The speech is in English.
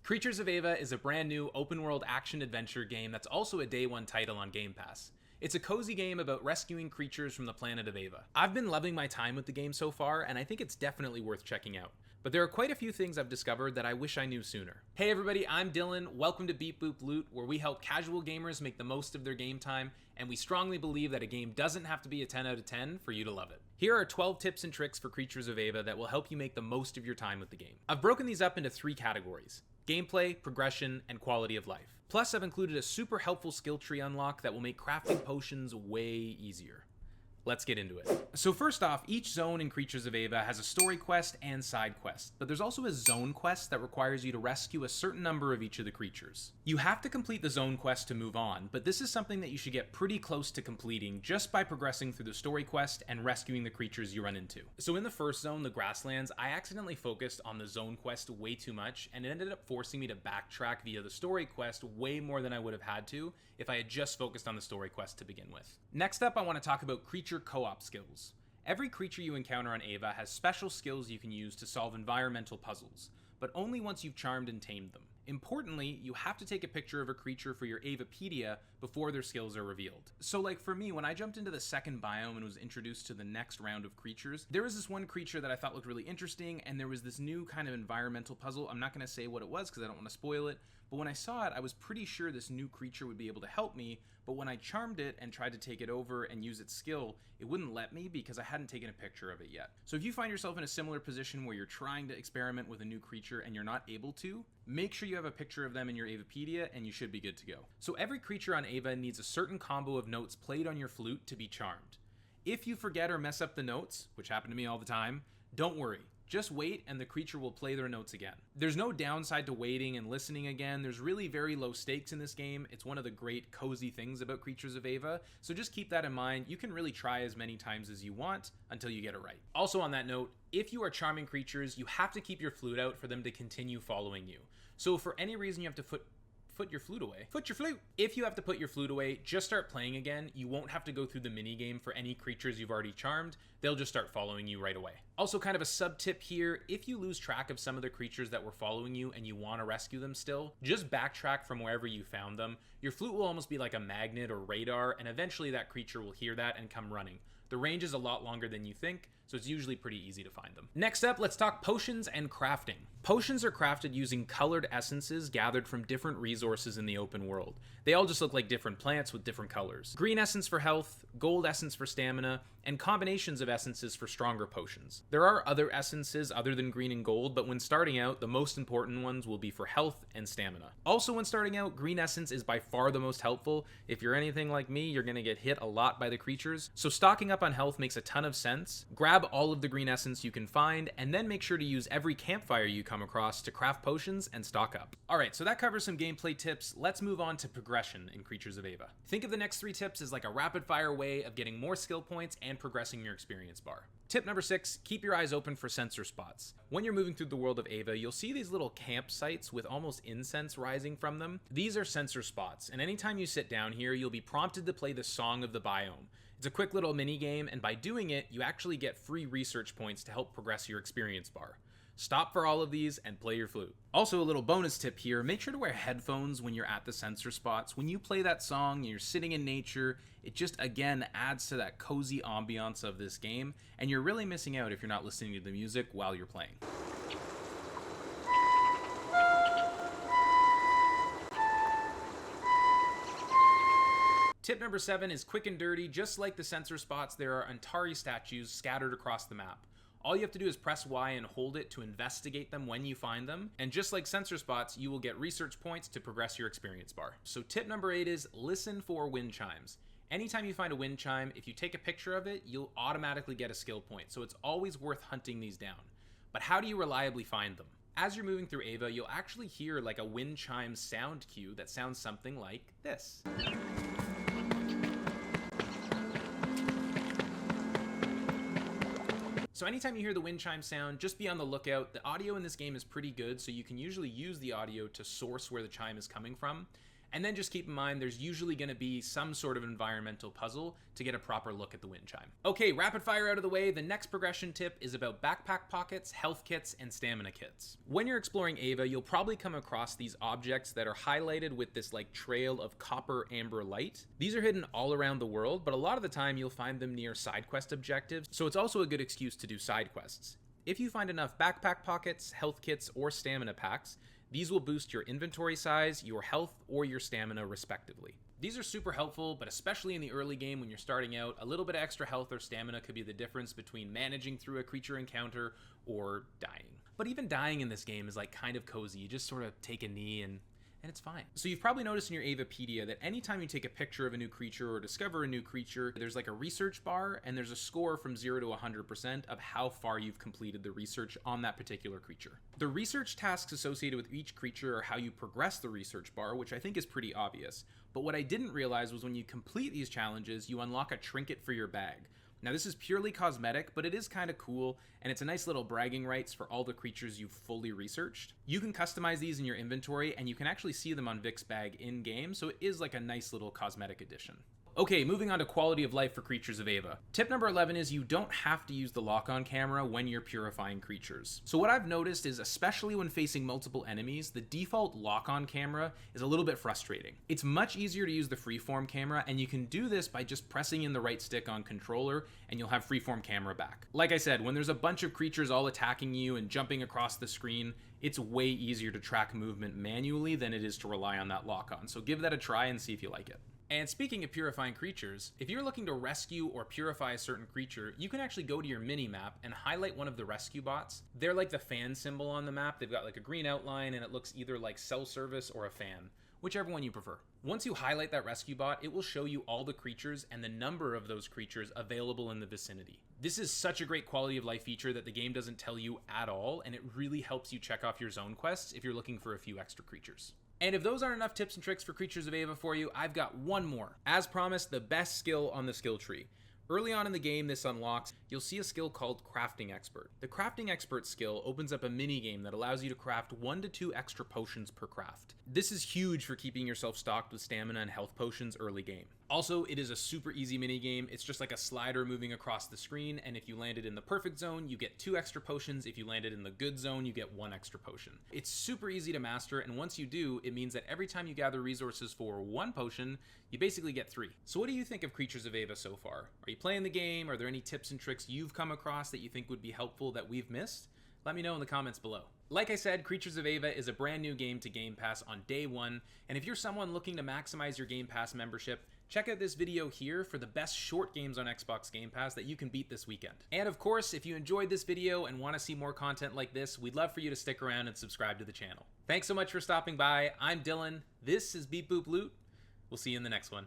Creatures of Ava is a brand new open-world action-adventure game that's also a day one title on Game Pass. It's a cozy game about rescuing creatures from the planet of Ava. I've been loving my time with the game so far, and I think it's definitely worth checking out. But there are quite a few things I've discovered that I wish I knew sooner. Hey everybody, I'm Dylan. Welcome to Beep Boop Loot, where we help casual gamers make the most of their game time, and we strongly believe that a game doesn't have to be a 10 out of 10 for you to love it. Here are 12 tips and tricks for Creatures of Ava that will help you make the most of your time with the game. I've broken these up into 3 categories: gameplay, progression, and quality of life. Plus, I've included a super helpful skill tree unlock that will make crafting potions way easier. Let's get into it. So first off, each zone in Creatures of Ava has a story quest and side quest, but there's also a zone quest that requires you to rescue a certain number of each of the creatures. You have to complete the zone quest to move on, but this is something that you should get pretty close to completing just by progressing through the story quest and rescuing the creatures you run into. So in the first zone, the grasslands, I accidentally focused on the zone quest way too much, and it ended up forcing me to backtrack via the story quest way more than I would have had to if I had just focused on the story quest to begin with. Next up, I want to talk about creature co-op skills. Every creature you encounter on Ava has special skills you can use to solve environmental puzzles, but only once you've charmed and tamed them. Importantly, you have to take a picture of a creature for your Avapedia before their skills are revealed. So like for me, when I jumped into the second biome and was introduced to the next round of creatures, there was this one creature that I thought looked really interesting, and there was this new kind of environmental puzzle. I'm not going to say what it was because I don't want to spoil it, but when I saw it, I was pretty sure this new creature would be able to help me, but when I charmed it and tried to take it over and use its skill, it wouldn't let me because I hadn't taken a picture of it yet. So if you find yourself in a similar position where you're trying to experiment with a new creature and you're not able to, make sure you have a picture of them in your Avapedia and you should be good to go. So every creature on Ava needs a certain combo of notes played on your flute to be charmed. If you forget or mess up the notes, which happen to me all the time, don't worry. Just wait and the creature will play their notes again. There's no downside to waiting and listening again. There's really very low stakes in this game. It's one of the great cozy things about Creatures of Ava, so just keep that in mind. You can really try as many times as you want until you get it right. Also on that note, if you are charming creatures, you have to keep your flute out for them to continue following you. So if for any reason you have to put your flute away. Put your flute! If you have to put your flute away, just start playing again. You won't have to go through the minigame for any creatures you've already charmed. They'll just start following you right away. Also, kind of a sub tip here, if you lose track of some of the creatures that were following you and you want to rescue them still, just backtrack from wherever you found them. Your flute will almost be like a magnet or radar, and eventually that creature will hear that and come running. The range is a lot longer than you think, so it's usually pretty easy to find them. Next up, let's talk potions and crafting. Potions are crafted using colored essences gathered from different resources in the open world. They all just look like different plants with different colors. Green essence for health, gold essence for stamina, and combinations of essences for stronger potions. There are other essences other than green and gold, but when starting out, the most important ones will be for health and stamina. Also when starting out, green essence is by far the most helpful. If you're anything like me, you're gonna get hit a lot by the creatures, so stocking up on health makes a ton of sense. Grab all of the green essence you can find, and then make sure to use every campfire you come across to craft potions and stock up. Alright, so that covers some gameplay tips. Let's move on to progression in Creatures of Ava. Think of the next 3 tips as like a rapid fire way of getting more skill points and progressing your experience bar. Tip number 6, keep your eyes open for sensor spots. When you're moving through the world of Ava, you'll see these little campsites with almost incense rising from them. These are sensor spots, and anytime you sit down here, you'll be prompted to play the song of the biome. It's a quick little mini game, and by doing it, you actually get free research points to help progress your experience bar. Stop for all of these and play your flute. Also, a little bonus tip here, make sure to wear headphones when you're at the sensor spots. When you play that song and you're sitting in nature, it just again adds to that cozy ambiance of this game, and you're really missing out if you're not listening to the music while you're playing. Tip number 7 is quick and dirty. Just like the sensor spots, there are Antari statues scattered across the map. All you have to do is press Y and hold it to investigate them when you find them, and just like sensor spots, you will get research points to progress your experience bar. So tip number 8 is listen for wind chimes. Anytime you find a wind chime, if you take a picture of it, you'll automatically get a skill point, so it's always worth hunting these down. But how do you reliably find them? As you're moving through Ava, you'll actually hear like a wind chime sound cue that sounds something like this. So anytime you hear the wind chime sound, just be on the lookout. The audio in this game is pretty good, so you can usually use the audio to source where the chime is coming from. And then just keep in mind there's usually going to be some sort of environmental puzzle to get a proper look at the wind chime. Okay, rapid fire out of the way, the next progression tip is about backpack pockets, health kits, and stamina kits. When you're exploring Ava, you'll probably come across these objects that are highlighted with this like trail of copper amber light. These are hidden all around the world, but a lot of the time you'll find them near side quest objectives, so it's also a good excuse to do side quests. If you find enough backpack pockets, health kits, or stamina packs, these will boost your inventory size, your health, or your stamina respectively. These are super helpful, but especially in the early game when you're starting out, a little bit of extra health or stamina could be the difference between managing through a creature encounter or dying. But even dying in this game is like kind of cozy. You just sort of take a knee and it's fine. So you've probably noticed in your Avapedia that anytime you take a picture of a new creature or discover a new creature, there's like a research bar and there's a score from 0 to 100% of how far you've completed the research on that particular creature. The research tasks associated with each creature are how you progress the research bar, which I think is pretty obvious. But what I didn't realize was when you complete these challenges, you unlock a trinket for your bag. Now this is purely cosmetic, but it is kind of cool, and it's a nice little bragging rights for all the creatures you've fully researched. You can customize these in your inventory, and you can actually see them on Vic's bag in-game, so it is like a nice little cosmetic addition. Okay, moving on to quality of life for Creatures of Ava. Tip number 11 is you don't have to use the lock-on camera when you're purifying creatures. So what I've noticed is, especially when facing multiple enemies, the default lock-on camera is a little bit frustrating. It's much easier to use the freeform camera, and you can do this by just pressing in the right stick on controller, and you'll have freeform camera back. Like I said, when there's a bunch of creatures all attacking you and jumping across the screen, it's way easier to track movement manually than it is to rely on that lock-on. So give that a try and see if you like it. And speaking of purifying creatures, if you're looking to rescue or purify a certain creature, you can actually go to your mini-map and highlight one of the rescue bots. They're like the fan symbol on the map. They've got like a green outline and it looks either like cell service or a fan, whichever one you prefer. Once you highlight that rescue bot, it will show you all the creatures and the number of those creatures available in the vicinity. This is such a great quality of life feature that the game doesn't tell you at all, and it really helps you check off your zone quests if you're looking for a few extra creatures. And if those aren't enough tips and tricks for Creatures of Ava for you, I've got one more. As promised, the best skill on the skill tree. Early on in the game, this unlocks, you'll see a skill called Crafting Expert. The Crafting Expert skill opens up a mini-game that allows you to craft 1 to 2 extra potions per craft. This is huge for keeping yourself stocked with stamina and health potions early game. Also, it is a super easy mini-game. It's just like a slider moving across the screen, and if you landed in the perfect zone, you get 2 extra potions. If you landed in the good zone, you get 1 extra potion. It's super easy to master, and once you do, it means that every time you gather resources for 1 potion, you basically get 3. So what do you think of Creatures of Ava so far? Are you playing the game? Are there any tips and tricks you've come across that you think would be helpful that we've missed? Let me know in the comments below. Like I said, Creatures of Ava is a brand new game to Game Pass on day 1, and if you're someone looking to maximize your Game Pass membership, check out this video here for the best short games on Xbox Game Pass that you can beat this weekend. And of course, if you enjoyed this video and want to see more content like this, we'd love for you to stick around and subscribe to the channel. Thanks so much for stopping by. I'm Dylan. This is Beep Boop Loot. We'll see you in the next one.